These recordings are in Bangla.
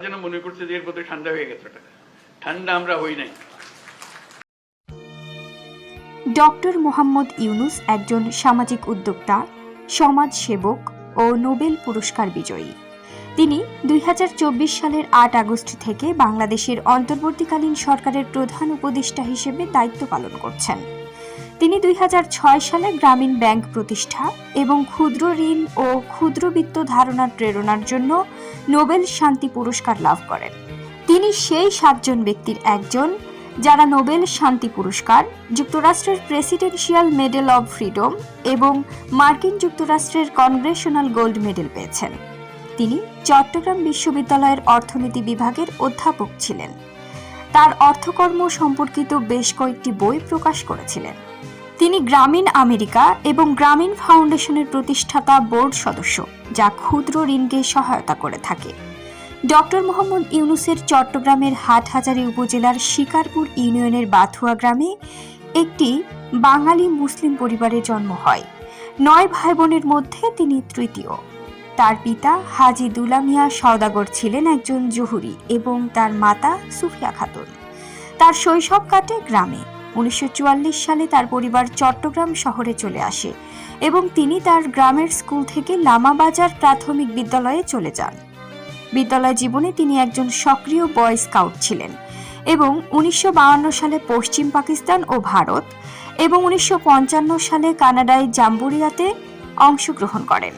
যেন মনে করছে যে এর মধ্যে ঠান্ডা হয়ে গেছে, ঠান্ডা আমরা হই নাই। ডক্টর মোহাম্মদ ইউনুস একজন সামাজিক উদ্যোক্তা, সমাজসেবক ও নোবেল পুরস্কার বিজয়ী। তিনি 2024 সালের 8 আগস্ট থেকে বাংলাদেশের অন্তর্বর্তীকালীন সরকারের প্রধান উপদেষ্টা হিসেবে দায়িত্ব পালন করছেন। তিনি 2006 সালে গ্রামীণ ব্যাংক প্রতিষ্ঠা এবং ক্ষুদ্র ঋণ ও ক্ষুদ্রবিত্ত ধারণার প্রেরণার জন্য নোবেল শান্তি পুরস্কার লাভ করেন। তিনি সেই 7 জন ব্যক্তির একজন যারা নোবেল শান্তি পুরস্কার, যুক্তরাষ্ট্রের প্রেসিডেন্সিয়াল মেডেল অব ফ্রিডম এবং মার্কিন যুক্তরাষ্ট্রের কনগ্রেশনাল গোল্ড মেডেল পেয়েছেন। তিনি চট্টগ্রাম বিশ্ববিদ্যালয়ের অর্থনীতি বিভাগের অধ্যাপক ছিলেন। তার অর্থকর্ম সম্পর্কিত বেশ কয়েকটি বই প্রকাশ করেছিলেন। তিনি গ্রামীণ আমেরিকা এবং গ্রামীণ ফাউন্ডেশনের প্রতিষ্ঠাতা বোর্ড সদস্য, যা ক্ষুদ্র ঋণকে সহায়তা করে থাকে। ডক্টর মোহাম্মদ ইউনুসের চট্টগ্রামের হাটহাজারী উপজেলার শিকারপুর ইউনিয়নের বাথুয়া গ্রামে একটি বাঙালি মুসলিম পরিবারে জন্ম হয়। 9 ভাই বোনের মধ্যে তিনি তৃতীয়। তার পিতা হাজী দুলা মিয়া সওদাগর ছিলেন একজন জহুরি এবং তার মাতা সুফিয়া খাতুন। তার শৈশব কাটে গ্রামে। 1944 সালে তার পরিবার চট্টগ্রাম শহরে চলে আসে এবং তিনি তার গ্রামের স্কুল থেকে লামাবাজার প্রাথমিক বিদ্যালয়ে চলে যান। বিদ্যালয় জীবনে তিনি একজন সক্রিয় বয় স্কাউট ছিলেন এবং 1952 সালে পশ্চিম পাকিস্তান ও ভারত এবং 1955 সালে কানাডায় জাম্বুরিয়াতে অংশগ্রহণ করেন।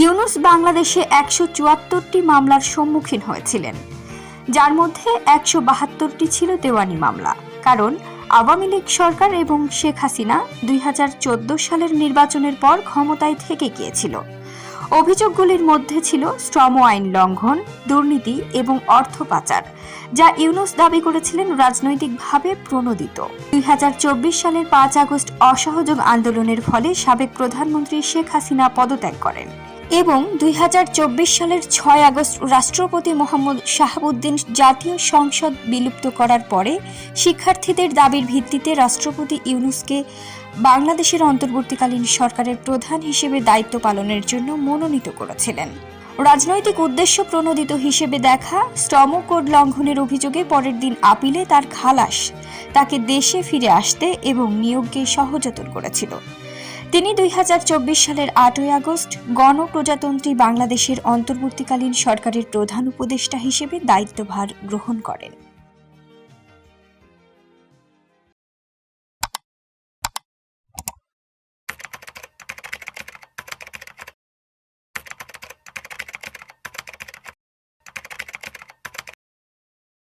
ইউনুস বাংলাদেশে 174টি মামলার সম্মুখীন হয়েছিলেন, যার মধ্যে 172টি ছিল দেওয়ানি মামলা, কারণ আওয়ামী লীগ সরকার এবং শেখ হাসিনা 2014 সালের নির্বাচনের পর ক্ষমতায় থেকে গিয়েছিল। অভিযোগগুলির মধ্যে ছিল শ্রম আইন লঙ্ঘন, দুর্নীতি এবং অর্থ পাচার, যা ইউনুস দাবি করেছিলেন রাজনৈতিকভাবে প্রণোদিত। 2024 সালের 5 আগস্ট অসহযোগ আন্দোলনের ফলে সাবেক প্রধানমন্ত্রী শেখ হাসিনা পদত্যাগ করেন এবং 2024 সালের 6 আগস্ট রাষ্ট্রপতি মোহাম্মদ শাহাবুদ্দিন জাতীয় সংসদ বিলুপ্ত করার পরে শিক্ষার্থীদের দাবির ভিত্তিতে রাষ্ট্রপতি ইউনুসকে বাংলাদেশের অন্তর্বর্তীকালীন সরকারের প্রধান হিসেবে দায়িত্ব পালনের জন্য মনোনীত করেছিলেন। রাজনৈতিক উদ্দেশ্য প্রণোদিত হিসেবে দেখা শ্রম কোড লঙ্ঘনের অভিযোগে পরের দিন আপিলে তার খালাস তাকে দেশে ফিরে আসতে এবং নিয়োগকে সহজতর করেছিল। তিনি 2024 সালের 8 আগস্ট গণপ্রজাতন্ত্রী বাংলাদেশের অন্তর্বর্তীকালীন সরকারের প্রধান উপদেষ্টা হিসেবে দায়িত্বভার গ্রহণ করেন।